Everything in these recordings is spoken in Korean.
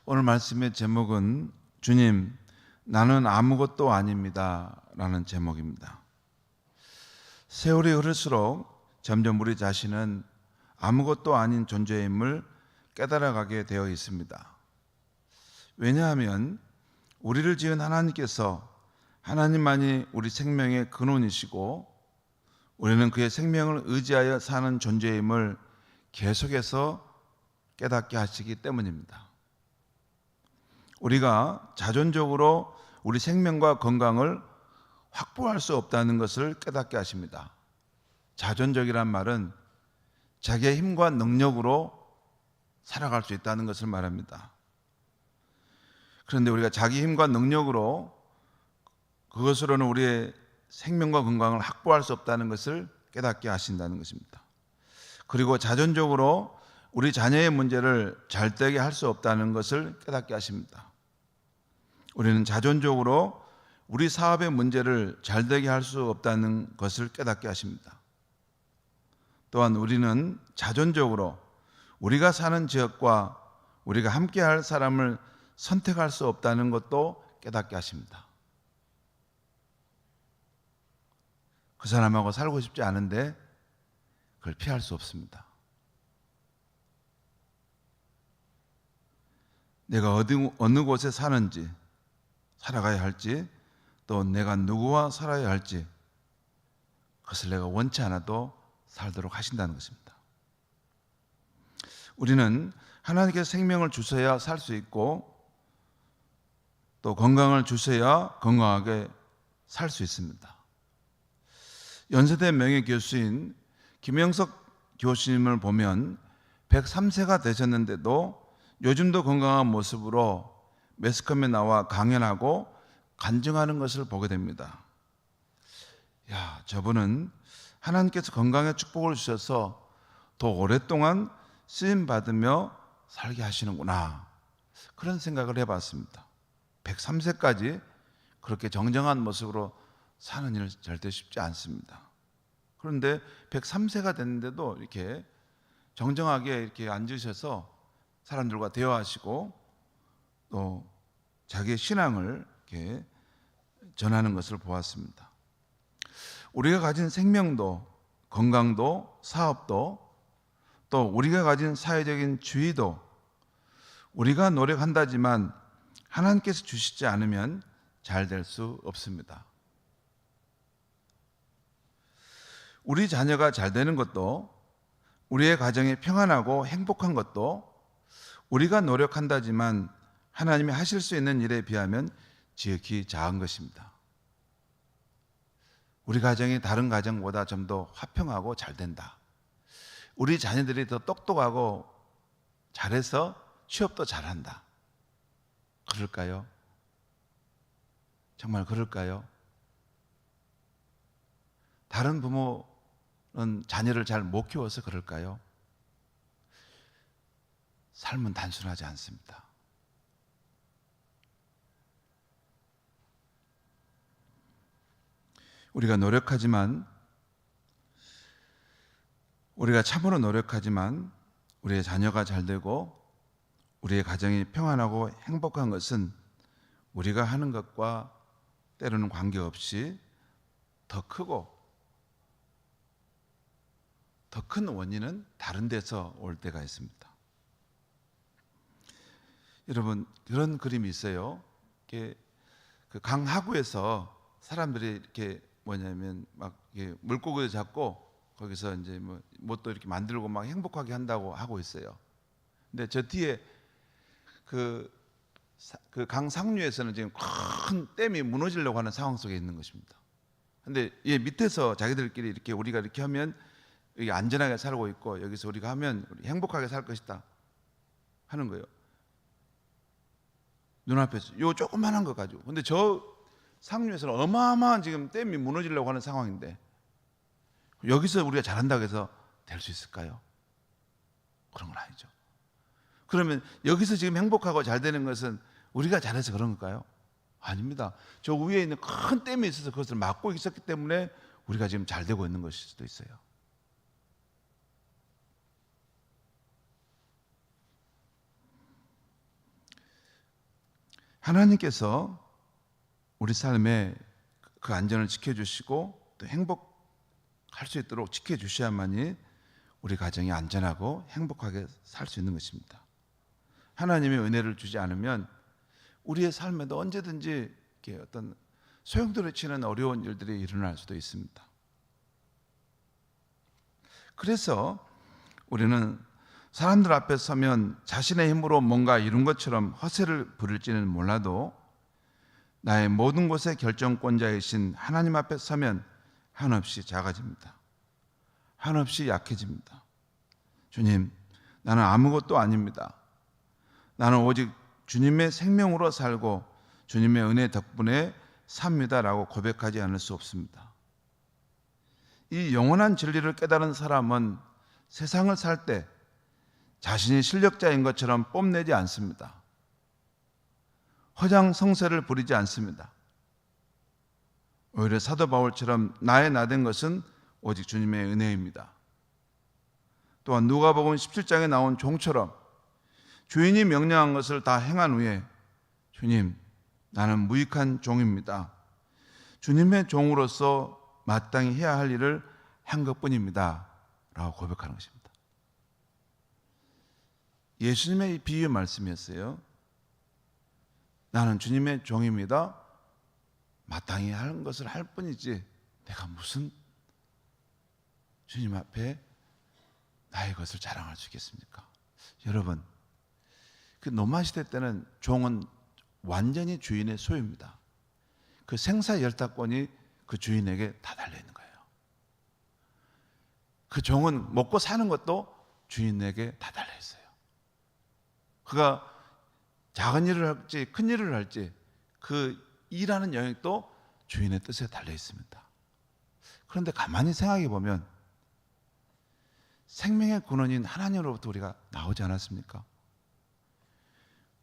오늘 말씀의 제목은 주님, 나는 아무것도 아닙니다 라는 제목입니다. 세월이 흐를수록 점점 우리 자신은 아무것도 아닌 존재임을 깨달아가게 되어 있습니다. 왜냐하면 우리를 지은 하나님께서 하나님만이 우리 생명의 근원이시고 우리는 그의 생명을 의지하여 사는 존재임을 계속해서 깨닫게 하시기 때문입니다. 우리가 자존적으로 우리 생명과 건강을 확보할 수 없다는 것을 깨닫게 하십니다. 자존적이란 말은 자기의 힘과 능력으로 살아갈 수 있다는 것을 말합니다. 그런데 우리가 자기 힘과 능력으로 그것으로는 우리의 생명과 건강을 확보할 수 없다는 것을 깨닫게 하신다는 것입니다. 그리고 자존적으로 우리 자녀의 문제를 잘되게 할 수 없다는 것을 깨닫게 하십니다. 우리는 자존적으로 우리 사업의 문제를 잘되게 할 수 없다는 것을 깨닫게 하십니다. 또한 우리는 자존적으로 우리가 사는 지역과 우리가 함께할 사람을 선택할 수 없다는 것도 깨닫게 하십니다. 그 사람하고 살고 싶지 않은데 그걸 피할 수 없습니다. 내가 어느 곳에 사는지, 살아가야 할지, 또 내가 누구와 살아야 할지, 그것을 내가 원치 않아도 살도록 하신다는 것입니다. 우리는 하나님께서 생명을 주셔야 살 수 있고 또 건강을 주셔야 건강하게 살 수 있습니다. 연세대 명예교수인 김영석 교수님을 보면 103세가 되셨는데도 요즘도 건강한 모습으로 매스컴에 나와 강연하고 간증하는 것을 보게 됩니다. 야, 저분은 하나님께서 건강의 축복을 주셔서 더 오랫동안 쓰임 받으며 살게 하시는구나, 그런 생각을 해봤습니다. 103세까지 그렇게 정정한 모습으로 사는 일 절대 쉽지 않습니다. 그런데 103세가 됐는데도 이렇게 정정하게 이렇게 앉으셔서 사람들과 대화하시고 또 자기의 신앙을 이렇게 전하는 것을 보았습니다. 우리가 가진 생명도, 건강도, 사업도, 또 우리가 가진 사회적인 지위도 우리가 노력한다지만 하나님께서 주시지 않으면 잘 될 수 없습니다. 우리 자녀가 잘 되는 것도, 우리의 가정이 평안하고 행복한 것도 우리가 노력한다지만 하나님이 하실 수 있는 일에 비하면 지극히 작은 것입니다. 우리 가정이 다른 가정보다 좀 더 화평하고 잘 된다, 우리 자녀들이 더 똑똑하고 잘해서 취업도 잘한다, 그럴까요? 정말 그럴까요? 다른 부모는 자녀를 잘 못 키워서 그럴까요? 삶은 단순하지 않습니다. 우리가 참으로 노력하지만 우리의 자녀가 잘 되고 우리의 가정이 평안하고 행복한 것은 우리가 하는 것과 때로는 관계없이 더 크고 더 큰 원인은 다른 데서 올 때가 있습니다. 여러분, 그런 그림이 있어요. 그 강 하구에서 사람들이 이렇게 막 물고기를 잡고 거기서 이제 뭣도 이렇게 만들고 막 행복하게 한다고 하고 있어요. 근데 저 뒤에 그 강 상류에서는 지금 큰 댐이 무너지려고 하는 상황 속에 있는 것입니다. 근데 이 밑에서 자기들끼리 이렇게 우리가 이렇게 하면 여기 안전하게 살고 있고 여기서 우리가 하면 우리 행복하게 살 것이다 하는 거예요. 눈앞에서 요 조그만한 거 가지고. 근데 저 상류에서는 어마어마한 지금 댐이 무너지려고 하는 상황인데 여기서 우리가 잘한다고 해서 될 수 있을까요? 그런 건 아니죠. 그러면 여기서 지금 행복하고 잘 되는 것은 우리가 잘해서 그런 걸까요? 아닙니다. 저 위에 있는 큰 댐이 있어서 그것을 막고 있었기 때문에 우리가 지금 잘 되고 있는 것일 수도 있어요. 하나님께서 우리 삶에 그 안전을 지켜주시고 또 행복할 수 있도록 지켜주셔야만이 우리 가정이 안전하고 행복하게 살 수 있는 것입니다. 하나님의 은혜를 주지 않으면 우리의 삶에도 언제든지 이렇게 어떤 소용돌이치는 어려운 일들이 일어날 수도 있습니다. 그래서 우리는 사람들 앞에 서면 자신의 힘으로 뭔가 이룬 것처럼 허세를 부릴지는 몰라도 나의 모든 것의 결정권자이신 하나님 앞에 서면 한없이 작아집니다. 한없이 약해집니다. 주님, 나는 아무것도 아닙니다. 나는 오직 주님의 생명으로 살고 주님의 은혜 덕분에 삽니다라고 고백하지 않을 수 없습니다. 이 영원한 진리를 깨달은 사람은 세상을 살 때 자신이 실력자인 것처럼 뽐내지 않습니다. 허장성세를 부리지 않습니다. 오히려 사도 바울처럼 나의 나된 것은 오직 주님의 은혜입니다. 또한 누가복음 17장에 나온 종처럼 주인이 명령한 것을 다 행한 후에 주님, 나는 무익한 종입니다. 주님의 종으로서 마땅히 해야 할 일을 한 것뿐입니다. 라고 고백하는 것입니다. 예수님의 이 비유 말씀이었어요. 나는 주님의 종입니다. 마땅히 하는 것을 할 뿐이지 내가 무슨 주님 앞에 나의 것을 자랑할 수 있겠습니까? 여러분, 그 로마 시대 때는 종은 완전히 주인의 소유입니다. 그 생사 열타권이 그 주인에게 다 달려있는 거예요. 그 종은 먹고 사는 것도 주인에게 다 달려있어요. 그가 작은 일을 할지 큰 일을 할지 그 일하는 영역도 주인의 뜻에 달려있습니다. 그런데 가만히 생각해 보면 생명의 근원인 하나님으로부터 우리가 나오지 않았습니까?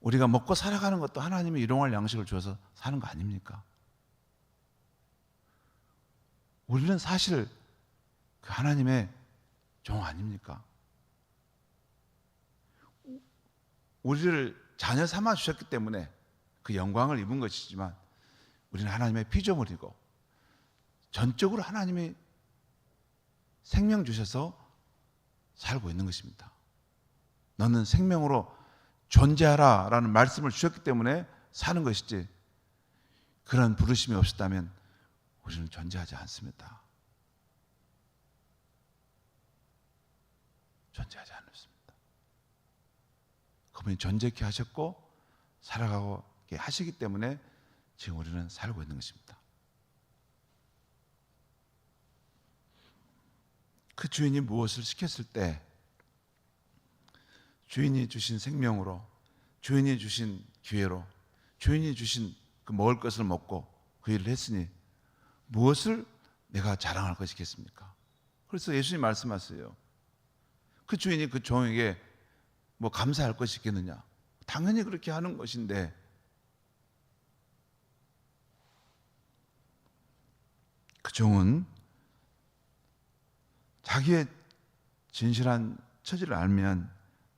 우리가 먹고 살아가는 것도 하나님이 일용할 양식을 주어서 사는 거 아닙니까? 우리는 사실 그 하나님의 종 아닙니까? 우리를 자녀 삼아 주셨기 때문에 그 영광을 입은 것이지만 우리는 하나님의 피조물이고 전적으로 하나님이 생명 주셔서 살고 있는 것입니다. 너는 생명으로 존재하라 라는 말씀을 주셨기 때문에 사는 것이지 그런 부르심이 없었다면 우리는 존재하지 않습니다. 존재하지 않습니다. 그분이 존재케 하셨고 살아가게 하시기 때문에 지금 우리는 살고 있는 것입니다. 그 주인이 무엇을 시켰을 때 주인이 주신 생명으로, 주인이 주신 기회로, 주인이 주신 그 먹을 것을 먹고 그 일을 했으니 무엇을 내가 자랑할 것이겠습니까? 그래서 예수님 말씀하세요. 그 주인이 그 종에게 뭐 감사할 것이 있겠느냐? 당연히 그렇게 하는 것인데 그 종은 자기의 진실한 처지를 알면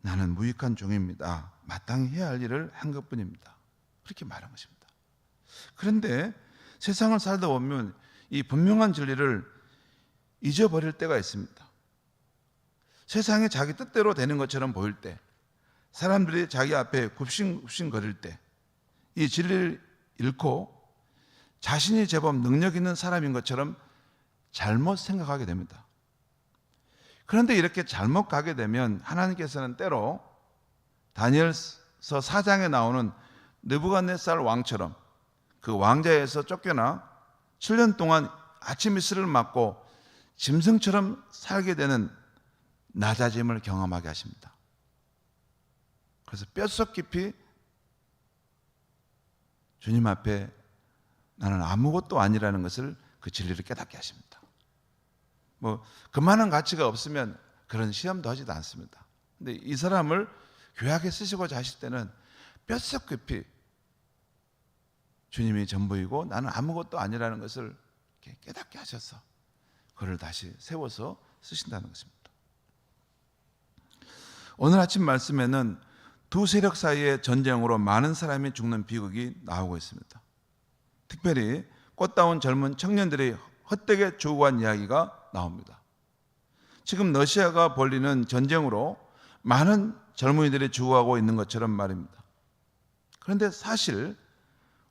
나는 무익한 종입니다. 마땅히 해야 할 일을 한 것뿐입니다. 그렇게 말한 것입니다. 그런데 세상을 살다 보면 이 분명한 진리를 잊어버릴 때가 있습니다. 세상이 자기 뜻대로 되는 것처럼 보일 때, 사람들이 자기 앞에 굽신굽신 거릴 때, 이 진리를 잃고 자신이 제법 능력 있는 사람인 것처럼 잘못 생각하게 됩니다. 그런데 이렇게 잘못 가게 되면 하나님께서는 때로 다니엘서 4장에 나오는 느부갓네살 왕처럼 그 왕자에서 쫓겨나 7년 동안 아침 이슬을 맞고 짐승처럼 살게 되는 낮아짐을 경험하게 하십니다. 그래서 뼛속 깊이 주님 앞에 나는 아무것도 아니라는 것을 그 진리를 깨닫게 하십니다. 뭐 그만한 가치가 없으면 그런 시험도 하지도 않습니다. 근데 이 사람을 교약에 쓰시고자 하실 때는 뼛속 깊이 주님이 전부이고 나는 아무것도 아니라는 것을 깨닫게 하셔서 그를 다시 세워서 쓰신다는 것입니다. 오늘 아침 말씀에는 두 세력 사이의 전쟁으로 많은 사람이 죽는 비극이 나오고 있습니다. 특별히 꽃다운 젊은 청년들이 헛되게 죽어간 이야기가 나옵니다. 지금 러시아가 벌이는 전쟁으로 많은 젊은이들이 죽어가고 있는 것처럼 말입니다. 그런데 사실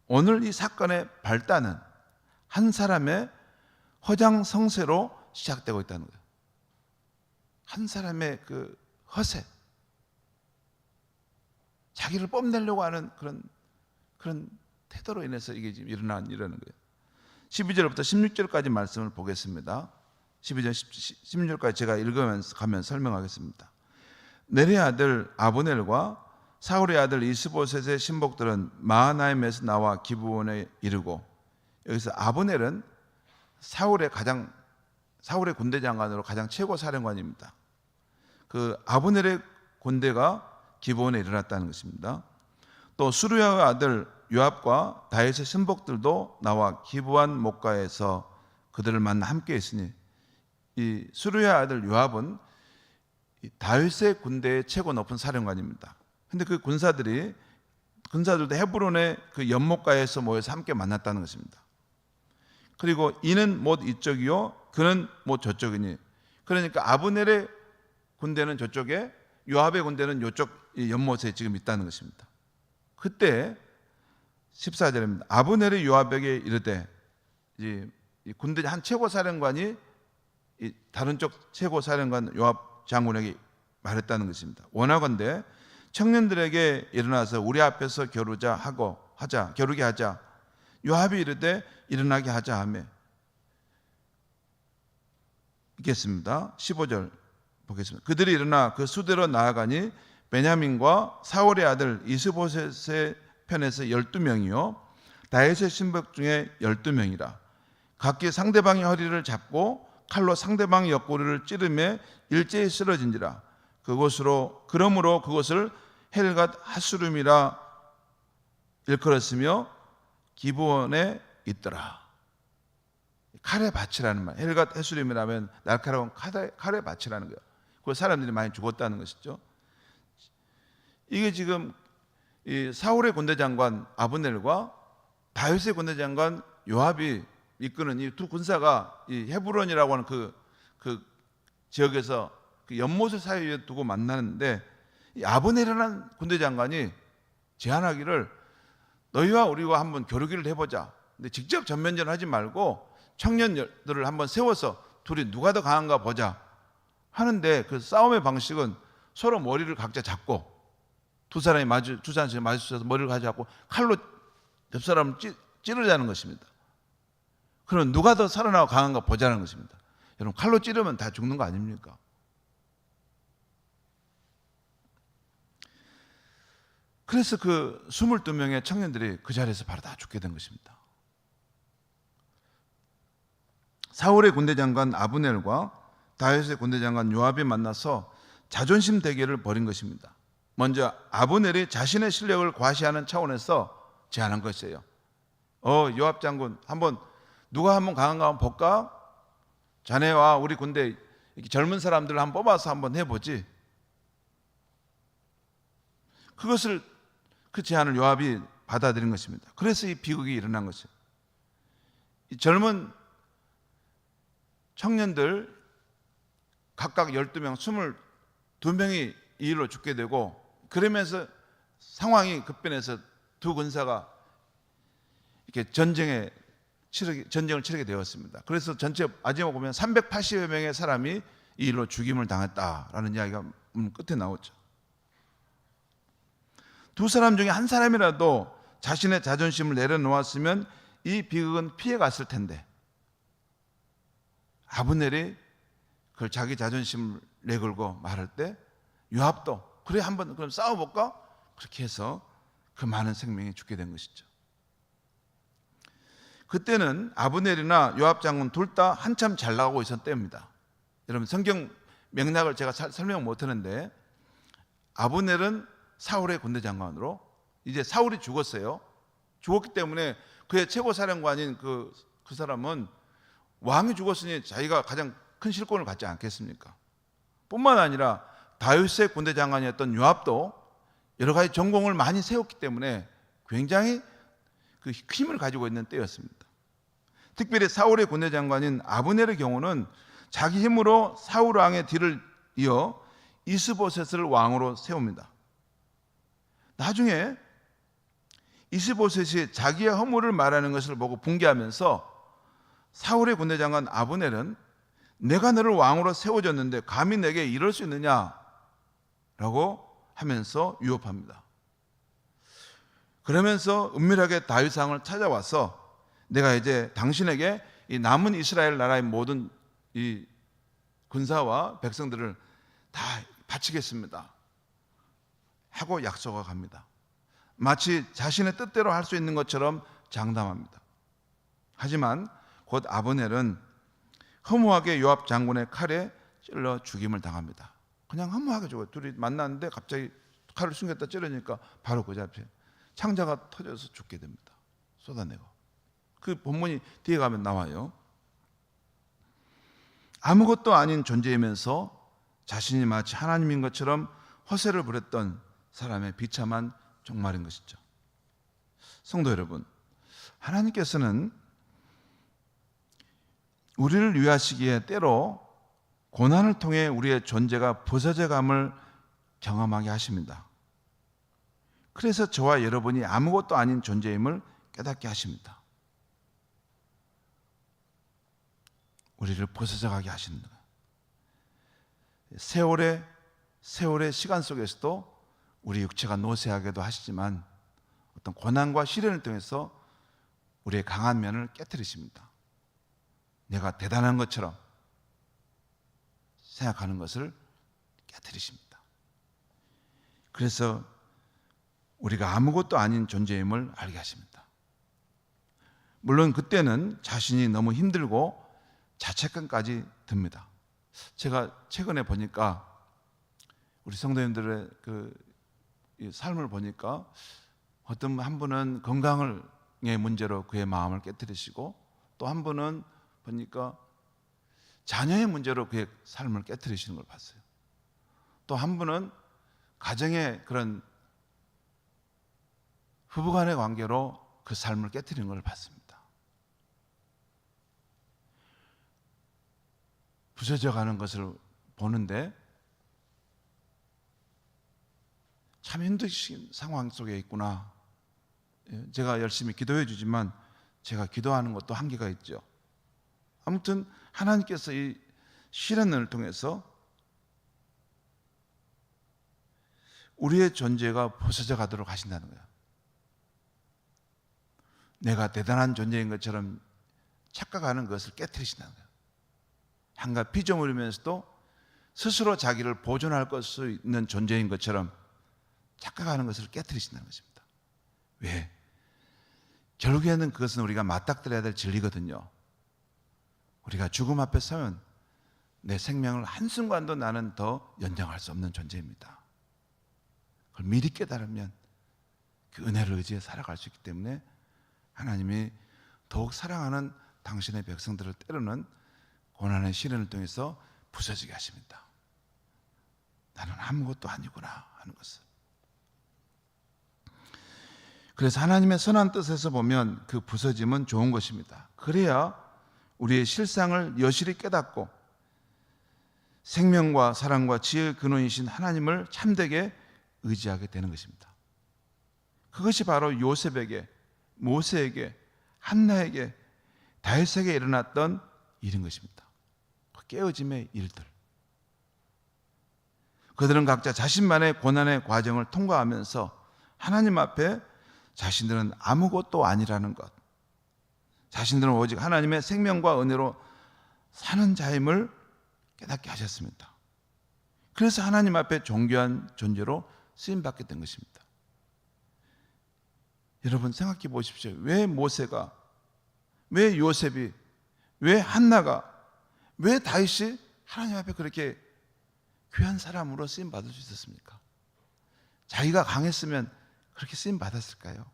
오늘 이 사건의 발단은 한 사람의 허장성세로 시작되고 있다는 거예요. 한 사람의 그 허세, 자기를 뽐내려고 하는 그런 태도로 인해서 이게 지금 일어나는 거예요. 12절부터 16절까지 말씀을 보겠습니다. 12절, 16절까지 제가 읽으면서 가면 설명하겠습니다. 네리의 아들 아브넬과 사울의 아들 이스보셋의 신복들은 마하나임에서 나와 기브온에 이르고, 여기서 아브넬은 사울의 군대 장관으로 가장 최고 사령관입니다. 그 아브넬의 군대가 기브온에 일어났다는 것입니다. 또 수르야의 아들 요압과 다윗의 신복들도 나와 기브온 목가에서 그들을 만나 함께 있으니, 이 수르야의 아들 요압은 다윗의 군대의 최고 높은 사령관입니다. 근데 그 군사들도 헤브론의 그 연못가에서 모여서 함께 만났다는 것입니다. 그리고 이는 못 이쪽이요 그는 못 저쪽이니, 그러니까 아브넬의 군대는 저쪽에, 요압의 군대는 이쪽 연못에 지금 있다는 것입니다. 그때 14절입니다. 아브넬이 요압에게 이르되, 이 군대 한 최고 사령관이 이 다른 쪽 최고 사령관 요압 장군에게 말했다는 것입니다. 원하건대 청년들에게 일어나서 우리 앞에서 겨루게 하자. 요압이 이르되 일어나게 하자 하며. 읽겠습니다. 15절 보겠습니다. 그들이 일어나 그 수대로 나아가니 베냐민과 사울의 아들 이스보셋의 편에서 12명이요 다윗의 신복 중에 12명이라. 각기 상대방의 허리를 잡고 칼로 상대방의 옆구리를 찌르며 일제히 쓰러진지라. 그러므로 그것을 헬갓 하수름이라 일컬었으며 기브온에 있더라. 칼의 밭이라는 말. 헬갓 하수름이라면 날카로운 칼의 밭이라는 거예요. 그 사람들이 많이 죽었다는 것이죠. 이게 지금 이 사울의 군대 장관 아브넬과 다윗의 군대 장관 요압이 이끄는 이 두 군사가 이 헤브론이라고 하는 그 지역에서 그 연못을 사이에 두고 만나는데, 이 아브넬이라는 군대 장관이 제안하기를 너희와 우리와 한번 겨루기를 해보자. 근데 직접 전면전을 하지 말고 청년들을 한번 세워서 둘이 누가 더 강한가 보자 하는데, 그 싸움의 방식은 서로 머리를 각자 잡고 두 사람이 마주쳐서 머리를 각자 잡고 칼로 옆 사람을 찌르자는 것입니다. 그럼 누가 더 살아나고 강한가 보자는 것입니다. 여러분, 칼로 찌르면 다 죽는 거 아닙니까? 그래서 그 22명의 청년들이 그 자리에서 바로 다 죽게 된 것입니다. 사울의 군대 장관 아브넬과 다윗의 군대 장관 요압이 만나서 자존심 대결을 벌인 것입니다. 먼저 아브넬이 자신의 실력을 과시하는 차원에서 제안한 것이에요. 요압 장군, 누가 한번 강한가 한번 볼까? 자네와 우리 군대 이렇게 젊은 사람들을 한번 뽑아서 한번 해보지. 그 제안을 요압이 받아들인 것입니다. 그래서 이 비극이 일어난 것이에요. 이 젊은 청년들 각각 12명, 22명이 이 일로 죽게 되고, 그러면서 상황이 급변해서 두 군사가 이렇게 전쟁을 치르게 되었습니다. 그래서 전체 마지막 보면 380여 명의 사람이 이 일로 죽임을 당했다라는 이야기가 끝에 나오죠. 두 사람 중에 한 사람이라도 자신의 자존심을 내려놓았으면 이 비극은 피해갔을 텐데, 아브넬이 그걸 자기 자존심을 내걸고 말할 때 요압도 그래 한번 그럼 싸워볼까? 그렇게 해서 그 많은 생명이 죽게 된 것이죠. 그때는 아브넬이나 요압 장군 둘 다 한참 잘 나가고 있었던 때입니다. 여러분, 성경 맥락을 제가 설명 못하는데, 아브넬은 사울의 군대 장관으로, 이제 사울이 죽었어요. 죽었기 때문에 그의 최고 사령관인 그 사람은 왕이 죽었으니 자기가 가장 큰 실권을 갖지 않겠습니까? 뿐만 아니라 다윗의 군대 장관이었던 요압도 여러 가지 전공을 많이 세웠기 때문에 굉장히 그 힘을 가지고 있는 때였습니다. 특별히 사울의 군대 장관인 아브넬의 경우는 자기 힘으로 사울 왕의 뒤를 이어 이스보셋을 왕으로 세웁니다. 나중에 이스보셋이 자기의 허물을 말하는 것을 보고 분개하면서 사울의 군대 장관 아브넬은 내가 너를 왕으로 세워줬는데 감히 내게 이럴 수 있느냐라고 하면서 위협합니다. 그러면서 은밀하게 다윗 왕을 찾아와서 내가 이제 당신에게 이 남은 이스라엘 나라의 모든 이 군사와 백성들을 다 바치겠습니다 하고 약속을 합니다. 마치 자신의 뜻대로 할 수 있는 것처럼 장담합니다. 하지만 곧 아브넬은 허무하게 요압 장군의 칼에 찔러 죽임을 당합니다. 그냥 허무하게 죽어요. 둘이 만났는데 갑자기 칼을 숨겼다 찌르니까 바로 그 앞에 창자가 터져서 죽게 됩니다. 쏟아내고. 그 본문이 뒤에 가면 나와요. 아무것도 아닌 존재이면서 자신이 마치 하나님인 것처럼 허세를 부렸던 사람의 비참한 종말인 것이죠. 성도 여러분, 하나님께서는 우리를 위하시기에 때로 고난을 통해 우리의 존재가 부서져감을 경험하게 하십니다. 그래서 저와 여러분이 아무것도 아닌 존재임을 깨닫게 하십니다. 우리를 부서져가게 하십니다. 세월의 시간 속에서도 우리 육체가 노쇠하게도 하시지만 어떤 고난과 시련을 통해서 우리의 강한 면을 깨트리십니다. 내가 대단한 것처럼 생각하는 것을 깨트리십니다. 그래서 우리가 아무것도 아닌 존재임을 알게 하십니다. 물론 그때는 자신이 너무 힘들고 자책감까지 듭니다. 제가 최근에 보니까 우리 성도님들의 이 삶을 보니까 어떤 한 분은 건강의 문제로 그의 마음을 깨트리시고 또 한 분은 보니까 자녀의 문제로 그의 삶을 깨트리시는 걸 봤어요. 또 한 분은 가정의 그런 부부간의 관계로 그 삶을 깨트리는 걸 봤습니다. 부서져 가는 것을 보는데 참 힘드신 상황 속에 있구나. 제가 열심히 기도해 주지만 제가 기도하는 것도 한계가 있죠. 아무튼 하나님께서 이 시련을 통해서 우리의 존재가 부서져 가도록 하신다는 거예요. 내가 대단한 존재인 것처럼 착각하는 것을 깨트리신다는 거예요. 한갓 피조물이면서도 스스로 자기를 보존할 수 있는 존재인 것처럼 착각하는 것을 깨트리신다는 것입니다. 왜? 결국에는 그것은 우리가 맞닥뜨려야 될 진리거든요. 우리가 죽음 앞에 서면 내 생명을 한순간도 나는 더 연장할 수 없는 존재입니다. 그걸 미리 깨달으면 그 은혜를 의지해 살아갈 수 있기 때문에 하나님이 더욱 사랑하는 당신의 백성들을 때로는 고난의 시련을 통해서 부서지게 하십니다. 나는 아무것도 아니구나 하는 것을. 그래서 하나님의 선한 뜻에서 보면 그 부서짐은 좋은 것입니다. 그래야 우리의 실상을 여실히 깨닫고 생명과 사랑과 지혜의 근원이신 하나님을 참되게 의지하게 되는 것입니다. 그것이 바로 요셉에게, 모세에게, 한나에게, 다윗에게 일어났던 일인 것입니다. 그 깨어짐의 일들. 그들은 각자 자신만의 고난의 과정을 통과하면서 하나님 앞에 자신들은 아무것도 아니라는 것, 자신들은 오직 하나님의 생명과 은혜로 사는 자임을 깨닫게 하셨습니다. 그래서 하나님 앞에 존귀한 존재로 쓰임받게 된 것입니다. 여러분 생각해 보십시오. 왜 모세가, 왜 요셉이, 왜 한나가, 왜 다윗이 하나님 앞에 그렇게 귀한 사람으로 쓰임받을 수 있었습니까? 자기가 강했으면 그렇게 쓰임받았을까요?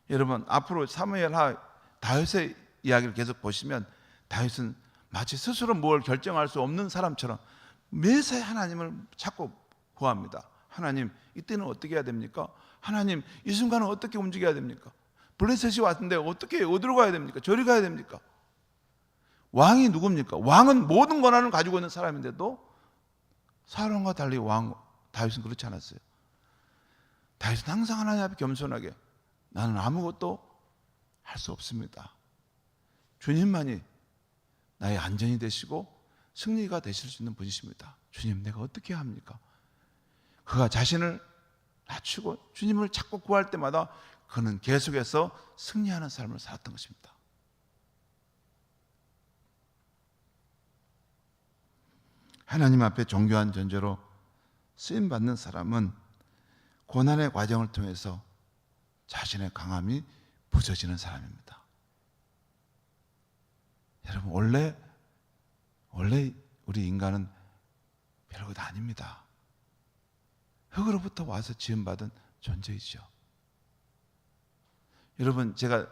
여러분 앞으로 사무엘하 다윗의 이야기를 계속 보시면 다윗은 마치 스스로 뭘 결정할 수 없는 사람처럼 매사에 하나님을 찾고 구합니다. 하나님 이때는 어떻게 해야 됩니까? 하나님 이 순간은 어떻게 움직여야 됩니까? 블레셋이 왔는데 어떻게 어디로 가야 됩니까? 저리 가야 됩니까? 왕이 누굽니까? 왕은 모든 권한을 가지고 있는 사람인데도 사울과 달리 왕 다윗은 그렇지 않았어요. 다윗은 항상 하나님 앞에 겸손하게 나는 아무것도 할 수 없습니다. 주님만이 나의 안전이 되시고 승리가 되실 수 있는 분이십니다. 주님 내가 어떻게 해야 합니까? 그가 자신을 낮추고 주님을 찾고 구할 때마다 그는 계속해서 승리하는 삶을 살았던 것입니다. 하나님 앞에 정교한 존재로 쓰임받는 사람은 고난의 과정을 통해서 자신의 강함이 부서지는 사람입니다. 여러분 원래 우리 인간은 별것 아닙니다. 흙으로부터 와서 지음받은 존재이죠. 여러분 제가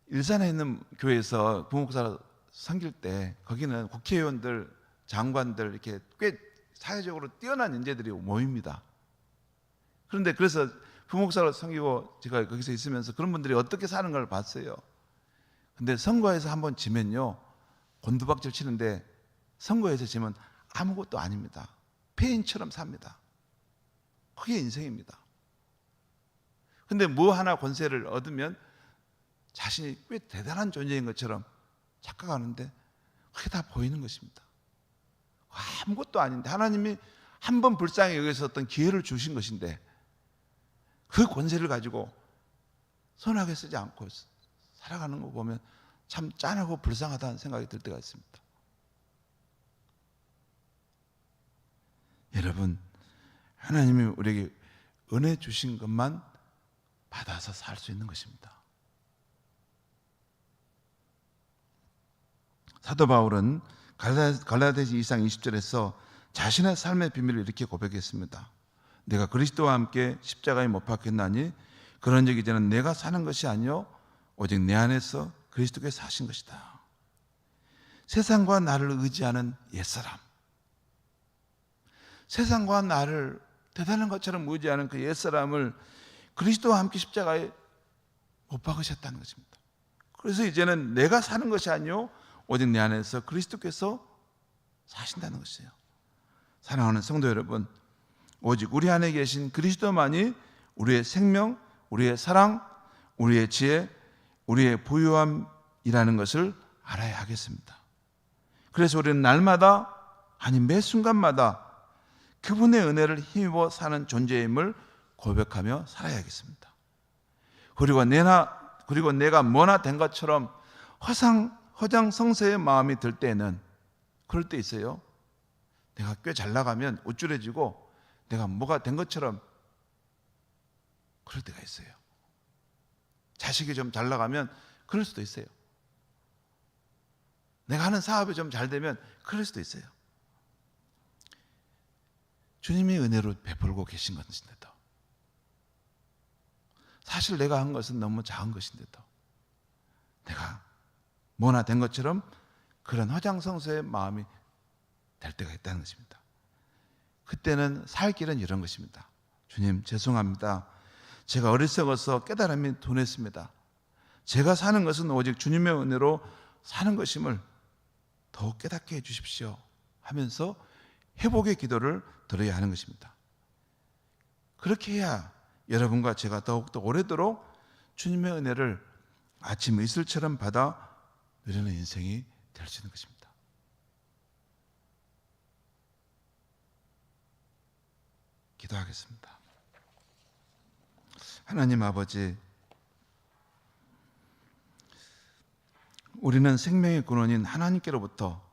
일산에 있는 교회에서 부목사로 섬길 때 거기는 국회의원들, 장관들 이렇게 꽤 사회적으로 뛰어난 인재들이 모입니다. 그런데 그래서 부목사로 섬기고 제가 거기서 있으면서 그런 분들이 어떻게 사는 걸 봤어요. 근데 선거에서 한번 지면요 곤두박질 치는데 선거에서 지면 아무것도 아닙니다. 폐인처럼 삽니다. 그게 인생입니다. 근데 뭐 하나 권세를 얻으면 자신이 꽤 대단한 존재인 것처럼 착각하는데 그게 다 보이는 것입니다. 아무것도 아닌데 하나님이 한 번 불쌍히 여기서 어떤 기회를 주신 것인데 그 권세를 가지고 선하게 쓰지 않고 살아가는 거 보면 참 짠하고 불쌍하다는 생각이 들 때가 있습니다. 여러분 하나님이 우리에게 은혜 주신 것만 받아서 살 수 있는 것입니다. 사도 바울은 갈라디아서 2장 20절에서 자신의 삶의 비밀을 이렇게 고백했습니다. 내가 그리스도와 함께 십자가에 못 박혔나니 그런즉 이제는 내가 사는 것이 아니요 오직 내 안에서 그리스도께서 사신 것이다. 세상과 나를 의지하는 옛사람, 세상과 나를 대단한 것처럼 의지하는 그 옛사람을 그리스도와 함께 십자가에 못 박으셨다는 것입니다. 그래서 이제는 내가 사는 것이 아니요 오직 내 안에서 그리스도께서 사신다는 것이에요. 사랑하는 성도 여러분, 오직 우리 안에 계신 그리스도만이 우리의 생명, 우리의 사랑, 우리의 지혜, 우리의 부유함이라는 것을 알아야 하겠습니다. 그래서 우리는 날마다 아니 매 순간마다 그분의 은혜를 힘입어 사는 존재임을 고백하며 살아야겠습니다. 그리고 내가 뭐나 된 것처럼 허장성세의 마음이 들 때는 그럴 때 있어요. 내가 꽤 잘 나가면 우쭐해지고 내가 뭐가 된 것처럼 그럴 때가 있어요. 자식이 좀 잘 나가면 그럴 수도 있어요. 내가 하는 사업이 좀 잘 되면 그럴 수도 있어요. 주님이 은혜로 베풀고 계신 것인데도 사실 내가 한 것은 너무 작은 것인데도 내가 뭐나 된 것처럼 그런 허장성세의 마음이 될 때가 있다는 것입니다. 그때는 살 길은 이런 것입니다. 주님 죄송합니다. 제가 어리석어서 깨달음이 둔했습니다. 제가 사는 것은 오직 주님의 은혜로 사는 것임을 더욱 깨닫게 해주십시오 하면서 회복의 기도를 드려야 하는 것입니다. 그렇게 해야 여러분과 제가 더욱더 오래도록 주님의 은혜를 아침 이슬처럼 받아 누리는 인생이 될 수 있는 것입니다. 기도하겠습니다. 하나님 아버지, 우리는 생명의 근원인 하나님께로부터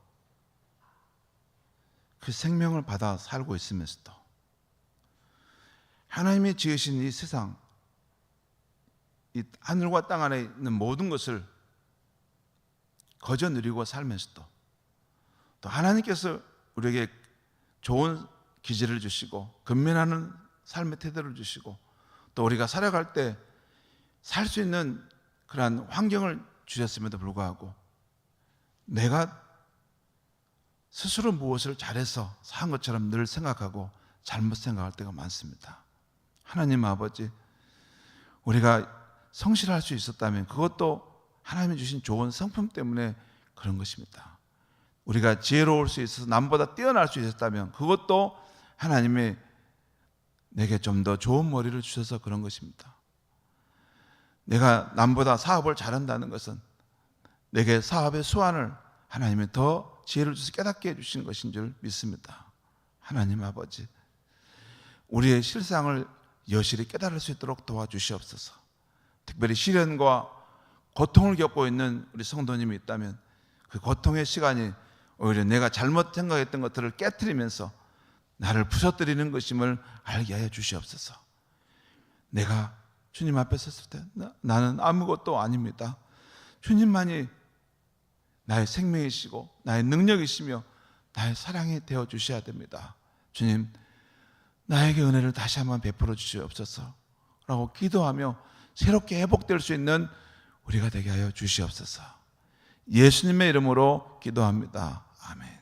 그 생명을 받아 살고 있으면서도 하나님이 지으신 이 세상, 이 하늘과 땅 안에 있는 모든 것을 거저 누리고 살면서도 또 하나님께서 우리에게 좋은 기질을 주시고 근면하는 삶의 태도를 주시고 또 우리가 살아갈 때 살 수 있는 그러한 환경을 주셨음에도 불구하고 내가 스스로 무엇을 잘해서 산 것처럼 늘 생각하고 잘못 생각할 때가 많습니다. 하나님 아버지, 우리가 성실할 수 있었다면 그것도 하나님이 주신 좋은 성품 때문에 그런 것입니다. 우리가 지혜로울 수 있어서 남보다 뛰어날 수 있었다면 그것도 하나님이 내게 좀 더 좋은 머리를 주셔서 그런 것입니다. 내가 남보다 사업을 잘한다는 것은 내게 사업의 수완을 하나님이 더 지혜를 주셔서 깨닫게 해주신 것인 줄 믿습니다. 하나님 아버지, 우리의 실상을 여실히 깨달을 수 있도록 도와주시옵소서. 특별히 시련과 고통을 겪고 있는 우리 성도님이 있다면 그 고통의 시간이 오히려 내가 잘못 생각했던 것들을 깨트리면서 나를 부서뜨리는 것임을 알게 하여 주시옵소서. 내가 주님 앞에 섰을 때 나는 아무것도 아닙니다. 주님만이 나의 생명이시고 나의 능력이시며 나의 사랑이 되어 주셔야 됩니다. 주님, 나에게 은혜를 다시 한번 베풀어 주시옵소서 라고 기도하며 새롭게 회복될 수 있는 우리가 되게 하여 주시옵소서. 예수님의 이름으로 기도합니다. 아멘.